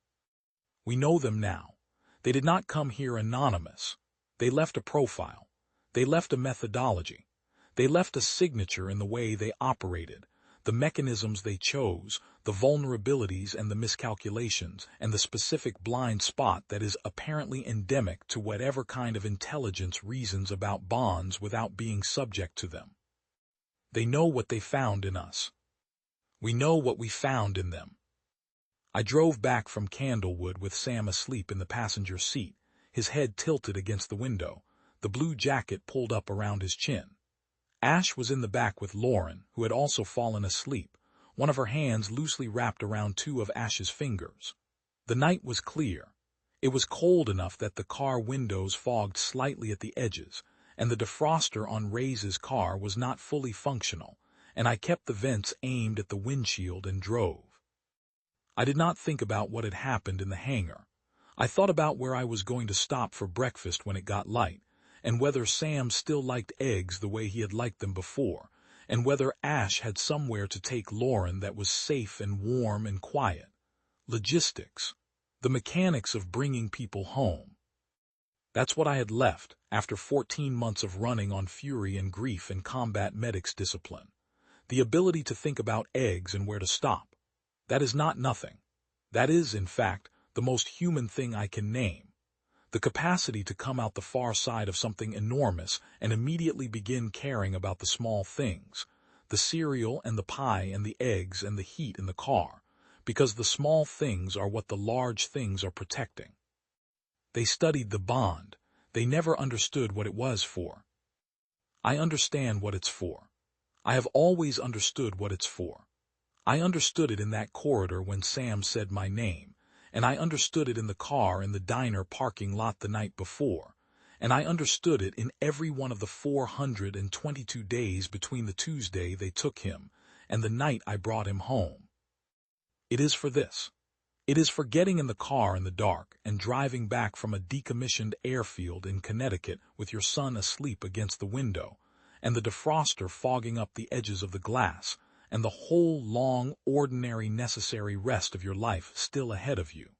We know them now. They did not come here anonymous. They left a profile. They left a methodology. They left a signature in the way they operated, the mechanisms they chose, the vulnerabilities and the miscalculations, and the specific blind spot that is apparently endemic to whatever kind of intelligence reasons about bonds without being subject to them. They know what they found in us. We know what we found in them. I drove back from Candlewood with Sam asleep in the passenger seat, his head tilted against the window, the blue jacket pulled up around his chin. Ash was in the back with Lauren, who had also fallen asleep, one of her hands loosely wrapped around two of Ash's fingers. The night was clear. It was cold enough that the car windows fogged slightly at the edges, and the defroster on Ray's car was not fully functional, and I kept the vents aimed at the windshield and drove. I did not think about what had happened in the hangar. I thought about where I was going to stop for breakfast when it got light, and whether Sam still liked eggs the way he had liked them before, and whether Ash had somewhere to take Lauren that was safe and warm and quiet. Logistics. The mechanics of bringing people home. That's what I had left after 14 months of running on fury and grief and combat medics discipline. The ability to think about eggs and where to stop. That is not nothing. That is, in fact, the most human thing I can name. The capacity to come out the far side of something enormous and immediately begin caring about the small things, the cereal and the pie and the eggs and the heat in the car, because the small things are what the large things are protecting. They studied the bond. They never understood what it was for. I understand what it's for. I have always understood what it's for. I understood it in that corridor when Sam said my name, and I understood it in the car in the diner parking lot the night before, and I understood it in every one of the 422 days between the Tuesday they took him and the night I brought him home. It is for this. It is for getting in the car in the dark and driving back from a decommissioned airfield in Connecticut with your son asleep against the window, and the defroster fogging up the edges of the glass, and the whole long, ordinary, necessary rest of your life still ahead of you.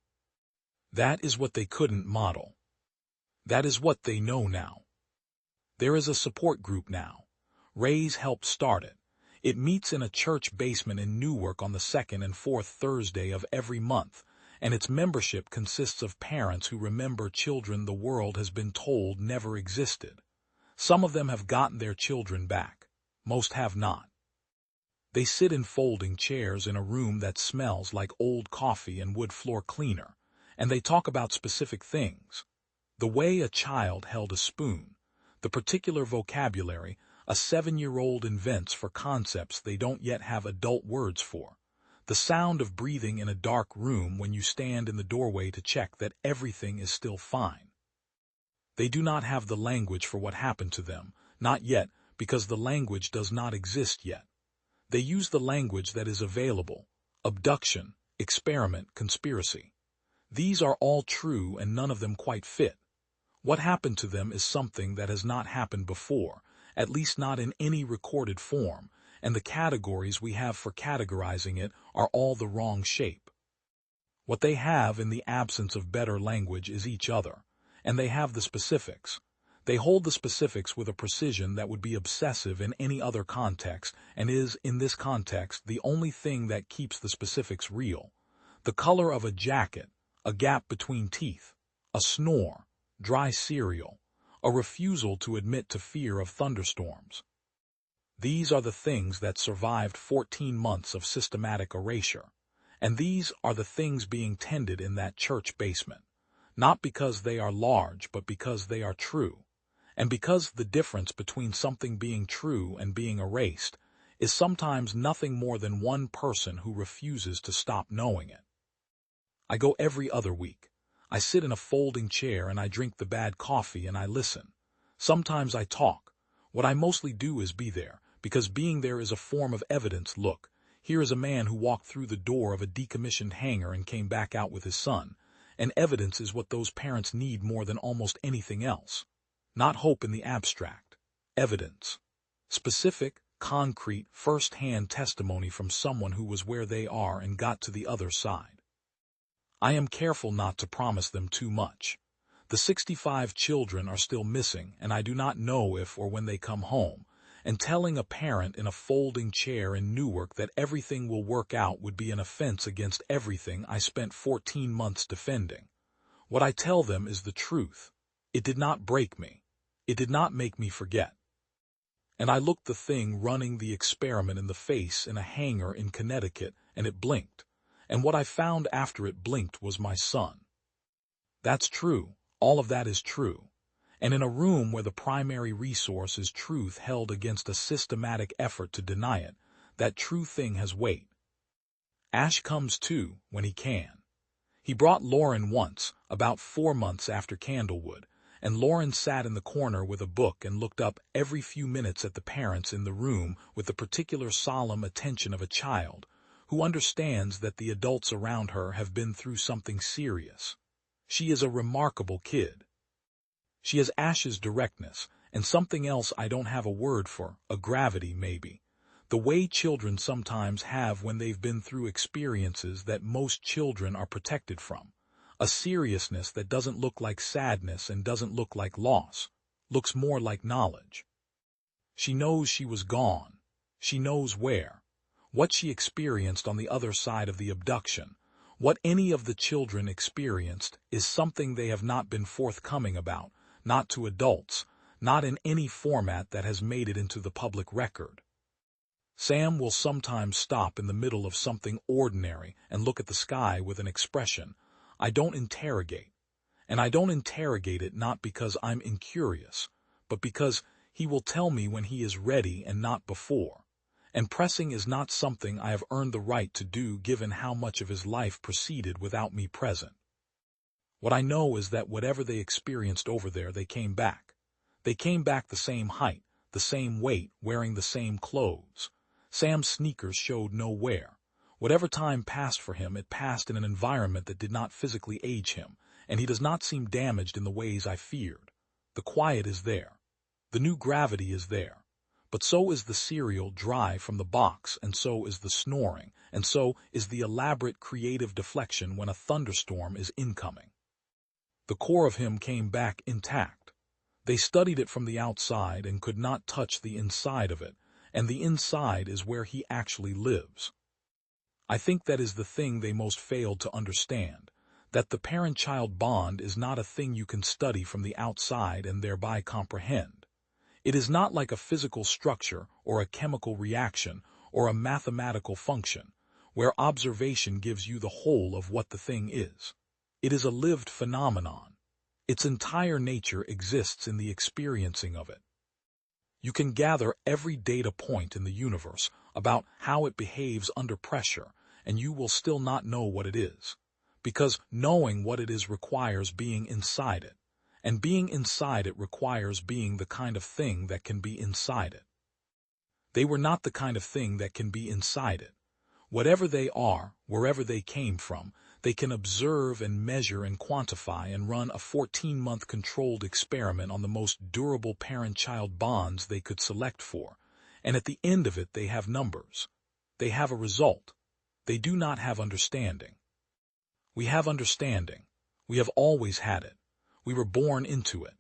That is what they couldn't model. That is what they know now. There is a support group now. Ray's helped start it. It meets in a church basement in Newark on the second and fourth Thursday of every month, and its membership consists of parents who remember children the world has been told never existed. Some of them have gotten their children back. Most have not. They sit in folding chairs in a room that smells like old coffee and wood floor cleaner, and they talk about specific things. The way a child held a spoon, the particular vocabulary a 7-year-old invents for concepts they don't yet have adult words for, the sound of breathing in a dark room when you stand in the doorway to check that everything is still fine. They do not have the language for what happened to them, not yet, because the language does not exist yet. They use the language that is available: abduction, experiment, conspiracy. These are all true and none of them quite fit. What happened to them is something that has not happened before, at least not in any recorded form, and the categories we have for categorizing it are all the wrong shape. What they have in the absence of better language is each other, and they have the specifics. They hold the specifics with a precision that would be obsessive in any other context and is, in this context, the only thing that keeps the specifics real. The color of a jacket, a gap between teeth, a snore, dry cereal, a refusal to admit to fear of thunderstorms. These are the things that survived 14 months of systematic erasure, and these are the things being tended in that church basement, not because they are large but because they are true. And because the difference between something being true and being erased is sometimes nothing more than one person who refuses to stop knowing it. I go every other week. I sit in a folding chair and I drink the bad coffee and I listen. Sometimes I talk. What I mostly do is be there, because being there is a form of evidence. Look, here is a man who walked through the door of a decommissioned hangar and came back out with his son, and evidence is what those parents need more than almost anything else. Not hope in the abstract. Evidence. Specific, concrete, first-hand testimony from someone who was where they are and got to the other side. I am careful not to promise them too much. The 65 children are still missing, and I do not know if or when they come home, and telling a parent in a folding chair in Newark that everything will work out would be an offense against everything I spent 14 months defending. What I tell them is the truth. It did not break me. It did not make me forget. And I looked the thing running the experiment in the face in a hangar in Connecticut, and it blinked. And what I found after it blinked was my son. That's true. All of that is true. And in a room where the primary resource is truth held against a systematic effort to deny it, that true thing has weight. Ash comes too, when he can. He brought Lauren once, about 4 months after Candlewood, and Lauren sat in the corner with a book and looked up every few minutes at the parents in the room with the particular solemn attention of a child who understands that the adults around her have been through something serious. She is a remarkable kid. She has Ash's directness, and something else I don't have a word for, a gravity maybe, the way children sometimes have when they've been through experiences that most children are protected from, a seriousness that doesn't look like sadness and doesn't look like loss, looks more like knowledge. She knows she was gone. She knows where. What she experienced on the other side of the abduction, what any of the children experienced, is something they have not been forthcoming about, not to adults, not in any format that has made it into the public record. Sam will sometimes stop in the middle of something ordinary and look at the sky with an expression I don't interrogate. And I don't interrogate it not because I'm incurious, but because he will tell me when he is ready and not before. And pressing is not something I have earned the right to do given how much of his life proceeded without me present. What I know is that whatever they experienced over there, they came back. They came back the same height, the same weight, wearing the same clothes. Sam's sneakers showed no wear. Whatever time passed for him, it passed in an environment that did not physically age him, and he does not seem damaged in the ways I feared. The quiet is there. The new gravity is there. But so is the cereal dry from the box, and so is the snoring, and so is the elaborate creative deflection when a thunderstorm is incoming. The core of him came back intact. They studied it from the outside and could not touch the inside of it, and the inside is where he actually lives. I think that is the thing they most failed to understand, that the parent-child bond is not a thing you can study from the outside and thereby comprehend. It is not like a physical structure or a chemical reaction or a mathematical function, where observation gives you the whole of what the thing is. It is a lived phenomenon. Its entire nature exists in the experiencing of it. You can gather every data point in the universe about how it behaves under pressure, and you will still not know what it is. Because knowing what it is requires being inside it, and being inside it requires being the kind of thing that can be inside it. They were not the kind of thing that can be inside it. Whatever they are, wherever they came from, they can observe and measure and quantify and run a 14-month controlled experiment on the most durable parent-child bonds they could select for, and at the end of it they have numbers. They have a result. They do not have understanding. We have understanding. We have always had it. We were born into it.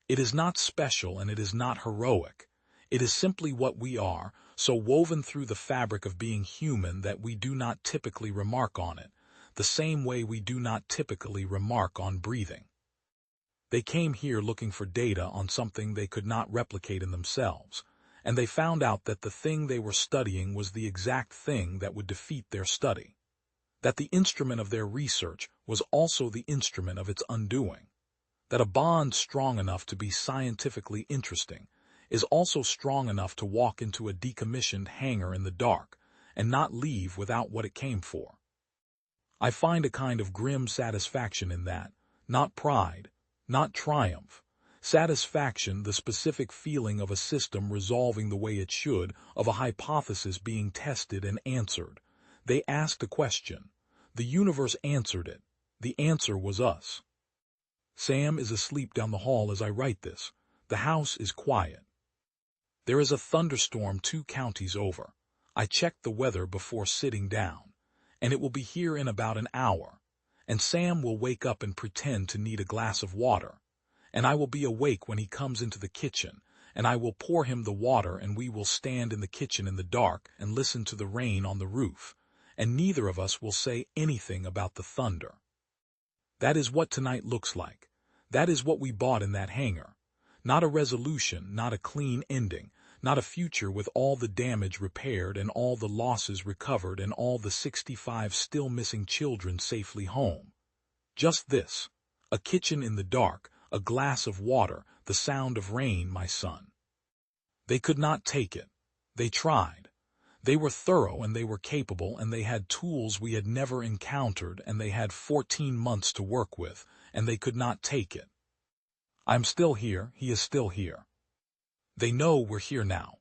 It is not special and it is not heroic. It is simply what we are, so woven through the fabric of being human that we do not typically remark on it, the same way we do not typically remark on breathing. They came here looking for data on something they could not replicate in themselves, and they found out that the thing they were studying was the exact thing that would defeat their study. That the instrument of their research was also the instrument of its undoing. That a bond strong enough to be scientifically interesting is also strong enough to walk into a decommissioned hangar in the dark and not leave without what it came for. I find a kind of grim satisfaction in that, not pride, not triumph. Satisfaction, the specific feeling of a system resolving the way it should, of a hypothesis being tested and answered. They asked a question. The universe answered it. The answer was us. Sam is asleep down the hall as I write this. The house is quiet. There is a thunderstorm 2 counties over. I checked the weather before sitting down, and it will be here in about an hour. And Sam will wake up and pretend to need a glass of water. And I will be awake when he comes into the kitchen, and I will pour him the water, and we will stand in the kitchen in the dark and listen to the rain on the roof, and neither of us will say anything about the thunder. That is what tonight looks like. That is what we bought in that hangar. Not a resolution, not a clean ending, not a future with all the damage repaired and all the losses recovered and all the 65 still missing children safely home. Just this, a kitchen in the dark, a glass of water, the sound of rain, my son. They could not take it. They tried. They were thorough and they were capable and they had tools we had never encountered and they had 14 months to work with, and they could not take it. I'm still here, he is still here. They know we're here now.